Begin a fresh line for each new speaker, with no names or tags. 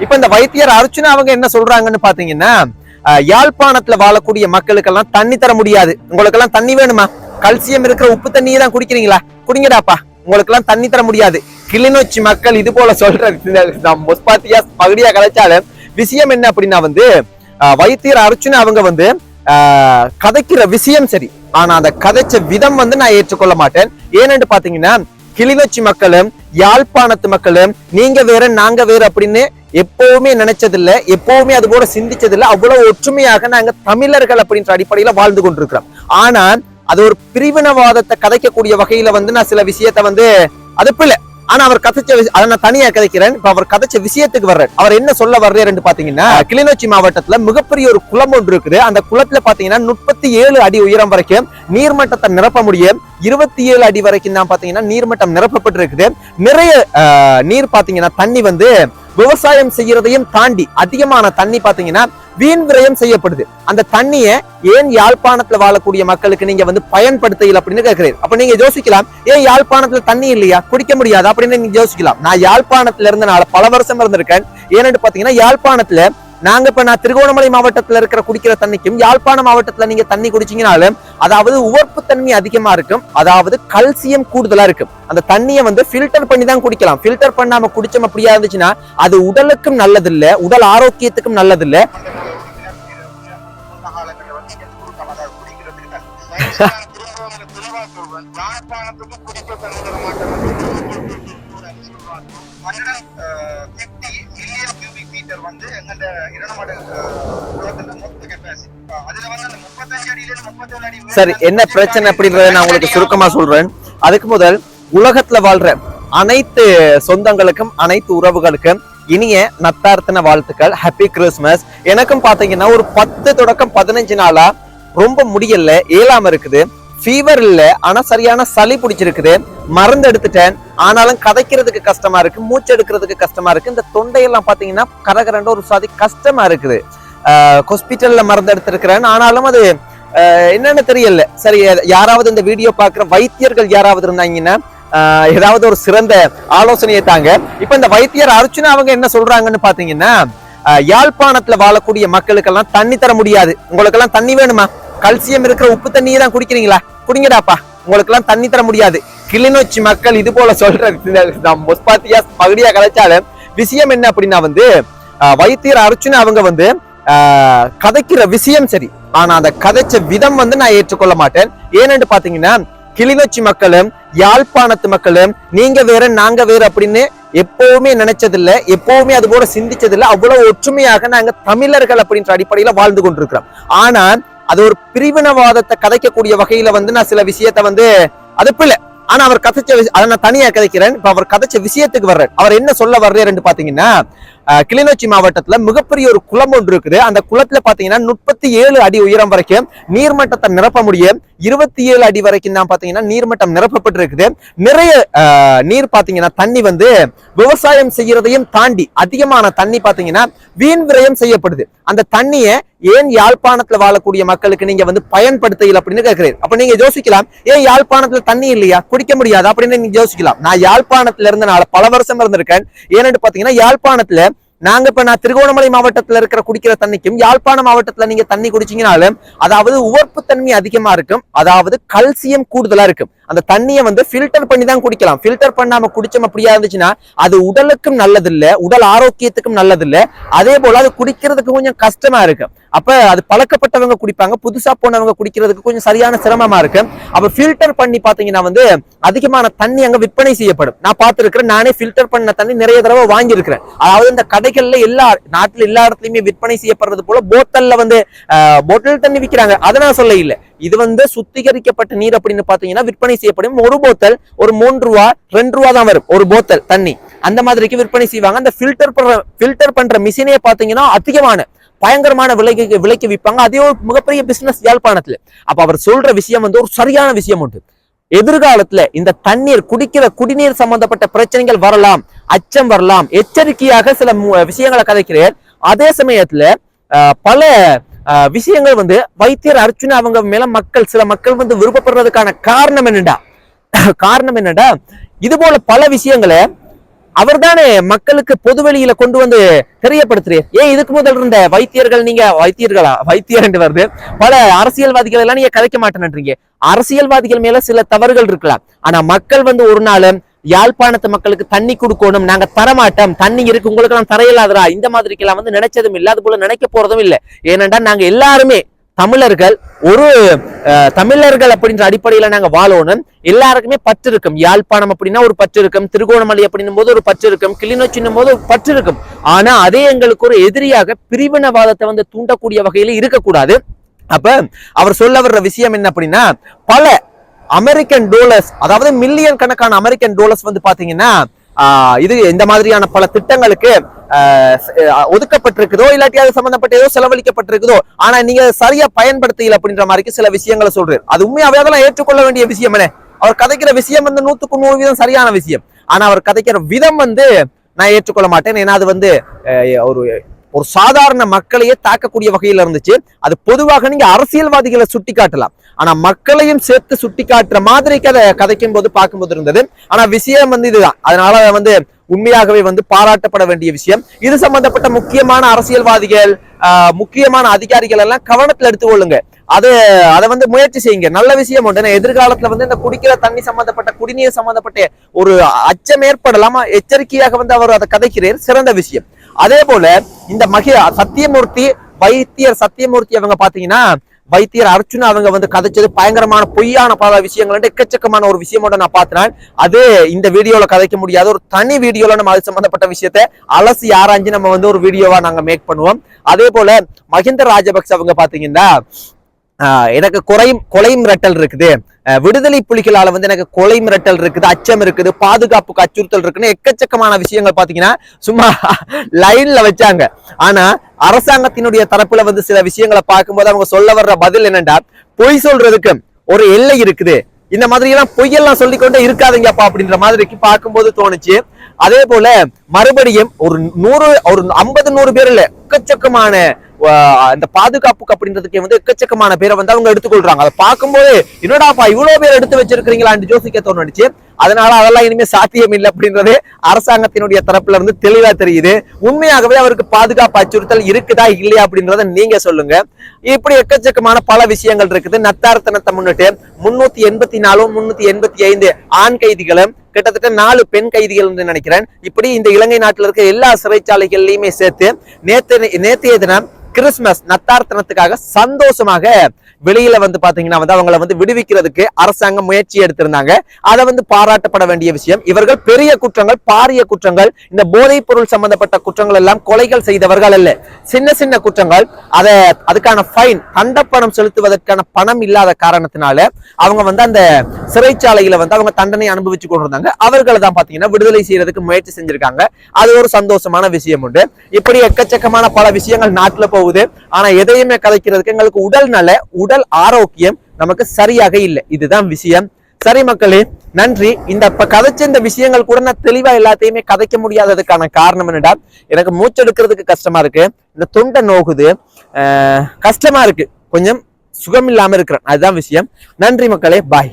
இப்ப இந்த வைத்தியர் அர்ச்சுனா அவங்க என்ன சொல்றாங்கன்னு பாத்தீங்கன்னா, யாழ்ப்பாணத்துல வாழக்கூடிய மக்களுக்கெல்லாம் தண்ணி தர முடியாது. உங்களுக்கு எல்லாம் தண்ணி வேணுமா? கல்சியம் இருக்கிற உப்பு தண்ணியை தான் குடிக்கிறீங்களா? குடிங்கடாப்பா, உங்களுக்கு எல்லாம் தண்ணி தர முடியாது. கிளிநொச்சி மக்கள் இது போல சொல்ற பகுதியா கலைச்சாலும் விஷயம் என்ன அப்படின்னா வைத்தியர் அர்ச்சுனா அவங்க கதைக்கிற விஷயம் சரி, ஆனா அந்த கதைச்ச விதம் நான் ஏற்றுக்கொள்ள மாட்டேன். ஏன்னு பாத்தீங்கன்னா, கிளிநொச்சி மக்களும் யாழ்ப்பாணத்து மக்களும் நீங்க வேற நாங்க வேற அப்படின்னு எப்பவுமே நினைச்சதில்லை, எப்பவுமே அது போல சிந்திச்சதில்லை. அவ்வளவு ஒற்றுமையாக நாங்க தமிழர்கள் அப்படின்ற அடிப்படையில வாழ்ந்து கொண்டிருக்கிறோம். ஆனா அது ஒரு பிரிவினவாதத்தை கதைக்கக்கூடிய வகையில நான் சில விஷயத்த அது பிள்ளை. ஆனா அவர் கதைச்ச அதை நான் தனியா கதைக்கிறேன். இப்ப அவர் கதைச்ச விஷயத்துக்கு வர்றாரு. அவர் என்ன சொல்ல வர்றாருன்னு பாத்தீங்கன்னா, கிளிநொச்சி மாவட்டத்துல மிகப்பெரிய ஒரு குளம் ஒன்று இருக்குது. அந்த குளத்துல பாத்தீங்கன்னா 37 அடி உயரம் வரைக்கும் நீர்மட்டத்தை நிரப்ப முடியும். 27 அடி வரைக்கும் தான் பாத்தீங்கன்னா நீர்மட்டம் நிரப்பப்பட்டு இருக்குது. நிறைய நீர் பாத்தீங்கன்னா தண்ணி விவசாயம் செய்யறதையும் தாண்டி அதிகமான தண்ணி பாத்தீங்கன்னா வீண் விரயம் செய்யப்படுது. அந்த தண்ணிய ஏன் யாழ்ப்பாணத்துல வாழக்கூடிய மக்களுக்கு நீங்க பயன்படுத்தல அப்படின்னு கேட்கிறேன். அப்ப நீங்க யோசிக்கலாம், ஏன் யாழ்ப்பாணத்துல தண்ணி இல்லையா, குடிக்க முடியாது அப்படின்னு நீங்க யோசிக்கலாம். நான் யாழ்ப்பாணத்துல இருந்தனால பல வருஷம் இருந்திருக்கேன். ஏன்னு பாத்தீங்கன்னா, யாழ்ப்பாணத்துல நான் திருகோணமலை மாவட்டத்துல இருக்கிற குடிக்கிற தண்ணிக்கும் யாழ்ப்பாண மாவட்டத்துல நீங்க தண்ணி குடிச்சீங்கனாலும் அதாவது உவர்ப்பு தன்மை அதிகமா இருக்கும், அதாவது கல்சியம் கூடுதலா இருக்கும். அந்த தண்ணியை ஃபில்டர் பண்ணி தான் குடிக்கலாம். ஃபில்டர் பண்ணாம குடிச்சோம் அப்படியா இருந்துச்சுன்னா அது உடலுக்கும் நல்லதில்ல, உடல் ஆரோக்கியத்துக்கும் நல்லதில்ல. சரி, என்ன பிரச்சனை அப்படின்றத நான் உங்களுக்கு சுருக்கமா சொல்றேன். அதுக்கு முதல் உலகத்துல வாழ்ற அனைத்து சொந்தங்களுக்கும் அனைத்து உறவுகளுக்கும் இனிய நத்தார்த்தன வாழ்த்துக்கள். Happy Christmas. எனக்கும் பாத்தீங்கன்னா ஒரு 10 தொடக்கம் 15 நாளா ரொம்ப முடியல, ஏலாம இருக்குது. ஃபீவர் இல்ல, ஆனா சரியான சளி பிடிச்சிருக்குது. மருந்து எடுத்துட்டேன், ஆனாலும் கதைக்கிறதுக்கு கஷ்டமா இருக்கு, மூச்சு எடுக்கிறதுக்கு கஷ்டமா இருக்கு. இந்த தொண்டையெல்லாம் பாத்தீங்கன்னா கரகரண்ட ஒரு சாதி கஷ்டமா இருக்குது. ஹாஸ்பிட்டல்ல மருந்து எடுத்திருக்கிறேன், ஆனாலும் அது என்னன்னு தெரியல. சரி, யாராவது இந்த வீடியோ பாக்குற வைத்தியர்கள் யாராவது இருந்தாங்கன்னா ஏதாவது ஒரு சிறந்த ஆலோசனையை தாங்க. இப்ப இந்த வைத்தியர் அர்ச்சுனா அவங்க என்ன சொல்றாங்கன்னு பாத்தீங்கன்னா, யாழ்ப்பாணத்துல வாழக்கூடிய மக்களுக்கெல்லாம் தண்ணி தர முடியாது. உங்களுக்கு எல்லாம் தண்ணி வேணுமா? கல்சியம் இருக்கிற உப்பு தண்ணியை தான் குடிக்கிறீங்களா? குடிங்கடாப்பா, உங்களுக்கு எல்லாம் தண்ணி தர முடியாது. கிளிநொச்சி மக்கள் இது போல சொல்ற பகுதியா கலைச்சாலும் விஷயம் என்ன அப்படின்னா வைத்தியர் அர்ச்சுனா அவங்க கதைக்கிற விஷயம் சரி, ஆனா அந்த கதைச்ச விதம் நான் ஏற்றுக்கொள்ள மாட்டேன். ஏன்னு பாத்தீங்கன்னா, கிளிநொச்சி மக்களும் யாழ்ப்பாணத்து மக்களும் நீங்க வேற நாங்க வேற அப்படின்னு எப்பவுமே நினைச்சதில்லை, எப்பவுமே அது போல சிந்திச்சதில்லை. அவ்வளவு ஒற்றுமையாக நாங்க தமிழர்கள் அப்படின்ற அடிப்படையில வாழ்ந்து கொண்டிருக்கிறோம். ஆனா அது ஒரு பிரிவினவாதத்தை கதைக்கக்கூடிய வகையில நான் சில விஷயத்த அது பிள்ளை. ஆனா அவர் கதைச்ச அதை நான் தனியா கதைக்கிறேன். இப்ப அவர் கதைச்ச விஷயத்துக்கு வர்றாரு. அவர் என்ன சொல்ல வர்றாருன்னு பாத்தீங்கன்னா, கிளிநொச்சி மாவட்டத்துல மிகப்பெரிய ஒரு குளம் ஒன்று இருக்குது. அந்த குளத்துல பாத்தீங்கன்னா 37 அடி உயரம் வரைக்கும் நீர்மட்டத்தை நிரப்ப முடியும். 27 அடி வரைக்கும் தான் பாத்தீங்கன்னா நீர்மட்டம் நிரப்பப்பட்டு இருக்குது. நிறைய நீர் பாத்தீங்கன்னா தண்ணி விவசாயம் செய்யறதையும் தாண்டி அதிகமான தண்ணி பாத்தீங்கன்னா வீண் விரயம் செய்யப்படுது. அந்த தண்ணிய ஏன் யாழ்ப்பாணத்துல வாழக்கூடிய மக்களுக்கு நீங்க பயன்படுத்தல அப்படின்னு கேட்கிறேன். அப்ப நீங்க யோசிக்கலாம், ஏன் யாழ்ப்பாணத்துல தண்ணி இல்லையா, குடிக்க முடியாது அப்படின்னு நீங்க யோசிக்கலாம். நான் யாழ்ப்பாணத்துல இருந்தனால பல வருஷம் இருந்திருக்கேன். ஏன்னு பாத்தீங்கன்னா, யாழ்ப்பாணத்துல நான் திருகோணமலை மாவட்டத்துல இருக்கிற குடிக்கிற தண்ணிக்கும் யாழ்ப்பாண மாவட்டத்துல நீங்க தண்ணி குடிச்சீங்கனாலும் அதாவது உவர்ப்பு தன்மை அதிகமா இருக்கும், அதாவது கல்சியம் கூடுதலா இருக்கும். அந்த தண்ணியை ஃபில்டர் பண்ணி தான் குடிக்கலாம். ஃபில்டர் பண்ணாம குடிச்சோம் அப்படியா இருந்துச்சுன்னா அது உடலுக்கும் நல்லதில்ல, உடல் ஆரோக்கியத்துக்கும் நல்லதில்ல. அதே போல அது குடிக்கிறதுக்கு கொஞ்சம் கஷ்டமா இருக்கு. அப்ப அது பழக்கப்பட்டவங்க குடிப்பாங்க, புதுசா போனவங்க குடிக்கிறதுக்கு கொஞ்சம் சரியான சிரமமா இருக்கு. அப்ப ஃபில்டர் பண்ணி பாத்தீங்கன்னா அதிகமான தண்ணி அங்க விற்பனை செய்யப்படும். நான் பார்த்திருக்கிறேன், நானே ஃபில்டர் பண்ண தண்ணி நிறைய தடவை வாங்கியிருக்கிறேன். அதாவது இந்த கடைகள்ல எல்லா நாட்டுல எல்லா இடத்துலயுமே விற்பனை செய்யப்படுறது போல போத்தல்ல போட்டல் தண்ணி விற்கிறாங்க. அதை நான் சொல்ல இல்லை. இது சுத்திகரிக்கப்பட்ட நீர் அப்படின்னு பாத்தீங்கன்னா விற்பனை செய்யப்படும். ஒரு போத்தல் ஒரு 3 ரூபா 2 ரூபா தான் வரும் ஒரு போத்தல் தண்ணி. அந்த மாதிரிக்கு விற்பனை செய்வாங்க. அந்த ஃபில்டர் பண்ற மிஷினே பாத்தீங்கன்னா அதிகமான பயங்கரமான விலைக்கு விற்பாங்க. அதே ஒரு மிகப்பெரிய பிசினஸ் யாழ்ப்பாணத்துல. அப்ப அவர் சொல்ற விஷயம் ஒரு சரியான விஷயம் உண்டு. எதிர்காலத்துல இந்த தண்ணீர் குடிநீர் சம்பந்தப்பட்ட பிரச்சனைகள் வரலாம், அச்சம் வரலாம், எச்சரிக்கையாக சில விஷயங்களை கதைக்கிறேன். அதே சமயத்துல பல விஷயங்கள் வைத்தியர் அர்ச்சுனா அவங்க மேல சில மக்கள் விருப்பப்படுறதுக்கான காரணம் என்னடா இது போல பல விஷயங்களை அவர் தானே மக்களுக்கு பொதுவெளியில கொண்டு வந்து தெரியப்படுத்துறீர். ஏன் இதுக்கு முதல் இருந்த வைத்தியர்கள், நீங்க வைத்தியர் என்று வருது, பல அரசியல்வாதிகள் எல்லாம் நீங்க கதைக்க மாட்டேன்றீங்க. அரசியல்வாதிகள் மேல சில தவறுகள் இருக்கலாம், ஆனா மக்கள் வந்து ஒரு நாள் யாழ்ப்பாணத்து மக்களுக்கு தண்ணி கொடுக்கணும், நாங்க தரமாட்டோம், தண்ணி இருக்கு உங்களுக்கு எல்லாம் தரையில்லாதரா, இந்த மாதிரிக்கெல்லாம் வந்து நினைச்சதும் இல்லை, அது போல நினைக்க போறதும் இல்லை. ஏனென்றா நாங்க எல்லாருமே தமிழர்கள், ஒரு தமிழர்கள் அப்படின்ற அடிப்படையில நாங்க வாழணும். எல்லாருக்குமே பற்று இருக்கும். யாழ்ப்பாணம் அப்படின்னா ஒரு பற்று இருக்கும், திருகோணமலை அப்படின்னும் போது ஒரு பற்று இருக்கும், கிளிநொச்சின்னும் போது ஒரு பற்று இருக்கும். ஆனா அதே எங்களுக்கு ஒரு எதிரியாக பிரிவினவாதத்தை வந்து தூண்டக்கூடிய வகையில இருக்கக்கூடாது. அப்ப அவர் சொல்ல வர்ற விஷயம் என்ன அப்படின்னா, பல அமெரிக்கன் டாலர்ஸ், அதாவது மில்லியன் கணக்கான அமெரிக்கன் டாலர்ஸ் வந்து பாத்தீங்கன்னா இது இந்த மாதிரியான பல திட்டங்களுக்கு ஒதுக்கப்பட்டிருக்குதோ, இல்லாட்டி அது சம்பந்தப்பட்ட ஏதோ செலவழிக்கப்பட்டிருக்குதோ, ஆனா நீங்க சரியா பயன்படுத்தல அப்படின்ற மாதிரி சில விஷயங்களை சொல்றாரு. அது உண்மையாவே அதெல்லாம் ஏற்றுக்கொள்ள வேண்டிய விஷயம். என்ன அவர் கதைக்கிற விஷயம் வந்து 100% சரியான விஷயம். ஆனா அவர் கதைக்கிற விதம் வந்து நான் ஏற்றுக்கொள்ள மாட்டேன். ஏன்னா அது வந்து ஒரு சாதாரண மக்களையே தாக்கக்கூடிய வகையில இருந்துச்சு. அது பொதுவாக நீங்க அரசியல்வாதிகளை சுட்டி காட்டலாம், ஆனா மக்களையும் சேர்த்து சுட்டி காட்டுற மாதிரி கதைக்கும் போது பார்க்கும்போது இருந்தது. ஆனா விஷயம் வந்து இதுதான். அதனால வந்து உண்மையாகவே வந்து பாராட்டப்பட வேண்டிய விஷயம். இது சம்பந்தப்பட்ட முக்கியமான அரசியல்வாதிகள், முக்கியமான அதிகாரிகள் எல்லாம் கவனத்துல எடுத்துக்கொள்ளுங்க. அதை வந்து முயற்சி செய்யுங்க. நல்ல விஷயம் உண்டு. எதிர்காலத்துல வந்து இந்த குடிக்கிற தண்ணி சம்பந்தப்பட்ட, குடிநீர் சம்பந்தப்பட்ட ஒரு அச்சம் ஏற்படலாமா, எச்சரிக்கையாக வந்து அவர் அதை கதைக்கிறார், சிறந்த விஷயம். அதே போல இந்த சத்தியமூர்த்தி, வைத்தியர் சத்தியமூர்த்தி அவங்க பாத்தீங்கன்னா, வைத்தியர் அர்ச்சுனா அவங்க வந்து கதைச்சது பயங்கரமான பொய்யான பல விஷயங்கள், எக்கச்சக்கமான ஒரு விஷயமோட நான் பார்த்தேன். அது இந்த வீடியோல கதைக்க முடியாத ஒரு தனி வீடியோல நம்ம அது சம்பந்தப்பட்ட விஷயத்தை அலசி ஆராய்ஞ்சு நம்ம வந்து ஒரு வீடியோவா நாங்க மேக் பண்ணுவோம். அதே போல மஹிந்த ராஜபக்ச அவங்க பாத்தீங்கன்னா, எனக்கு கொலை மிரட்டல் இருக்குது, விடுதலை புலிகளால வந்து எனக்கு கொலை மிரட்டல் இருக்குது, அச்சம் இருக்குது, பாதுகாப்புக்கு அச்சுறுத்தல் இருக்குன்னு எக்கச்சக்கமான விஷயங்கள் பாத்தீங்கன்னா சும்மா லைன்ல வச்சாங்க. ஆனா அரசாங்கத்தினுடைய தரப்புல வந்து சில விஷயங்களை பார்க்கும்போது அவங்க சொல்ல வர்ற பதில் என்னன்னா, பொய் சொல்றதுக்கு ஒரு எல்லை இருக்குது, இந்த மாதிரி எல்லாம் பொய்யெல்லாம் சொல்லிக்கொண்டே இருக்காதுங்கப்பா அப்படின்ற மாதிரி பார்க்கும்போது தோணுச்சு. அதே போல மறுபடியும் ஒரு 50-100 பேர் இல்ல, எக்கச்சக்கமான இந்த பாதுகாப்புக்கு அப்படின்றதுக்கு வந்து எக்கச்சக்கமான பேரை வந்து அவங்க எடுத்துக்கொள்றாங்க. அதை பார்க்கும்போது என்னடாப்பா இவ்வளவு பேர் எடுத்து வச்சிருக்கீங்களான்னு யோசிக்க தோணுச்சு. அதனால அதெல்லாம் இனிமே சாத்தியம் இல்லை அப்படின்றது அரசாங்கத்தினுடைய தரப்புல இருந்து தெளிவா தெரியுது. உண்மையாகவே அவருக்கு பாதுகாப்பு அச்சுறுத்தல் இருக்குதா இல்லையா அப்படின்றத நீங்க சொல்லுங்க. இப்படி எக்கச்சக்கமான பல விஷயங்கள் இருக்குது. நத்தார்த்தனத்தை முன்னிட்டு 384 385 ஆண் கைதிகளும் கிட்டத்தட்ட 4 பெண் கைதிகள் என்று நினைக்கிறேன். இப்படி இந்த இலங்கை நாட்டில் இருக்க எல்லா சிறைச்சாலைகள்லயுமே சேர்த்து நேற்றைய தினம் கிறிஸ்துமஸ் நத்தார்த்தனத்துக்காக சந்தோஷமாக வெளியில வந்து பாத்தீங்கன்னா வந்து அவங்களை வந்து விடுவிக்கிறதுக்கு அரசாங்கம் முயற்சி எடுத்திருந்தாங்க. அதை வந்து பாராட்டப்பட வேண்டிய விஷயம். இவர்கள் பெரிய குற்றங்கள், பாரிய குற்றங்கள், இந்த போதைப் பொருள் சம்பந்தப்பட்ட குற்றங்கள் எல்லாம் கொலைகள் செய்தவர்கள் அல்ல, சின்ன சின்ன குற்றங்கள். அதுக்கான ஃபைன், தண்டப்பணம் செலுத்துவதற்கான பணம் இல்லாத காரணத்தினால அவங்க வந்து அந்த சிறைச்சாலையில வந்து அவங்க தண்டனை அனுபவிச்சு கொண்டிருந்தாங்க. அவர்களை தான் பாத்தீங்கன்னா விடுதலை செய்யறதுக்கு முயற்சி செஞ்சிருக்காங்க. அது ஒரு சந்தோஷமான விஷயம் உண்டு. இப்படி எக்கச்சக்கமான பல விஷயங்கள் நாட்டுல போகுது. ஆனா எதையுமே கதைக்கிறதுக்கு எங்களுக்கு உடல் ஆரோக்கியம் நமக்கு சரியாக இல்லை. இதுதான் விஷயம். சரி மக்களே, நன்றி. இந்த கதைச்ச இந்த விஷயங்கள் கூட நான் தெளிவா எல்லாத்தையுமே கதைக்க முடியாததுக்கான காரணம் என்னடா, எனக்கு மூச்செடுக்கிறதுக்கு கஷ்டமா இருக்கு, இந்த தொண்டை நோகுது, கஷ்டமா இருக்கு, கொஞ்சம் சுகம் இல்லாம இருக்கிறேன். அதுதான் விஷயம். நன்றி மக்களே, பாய்.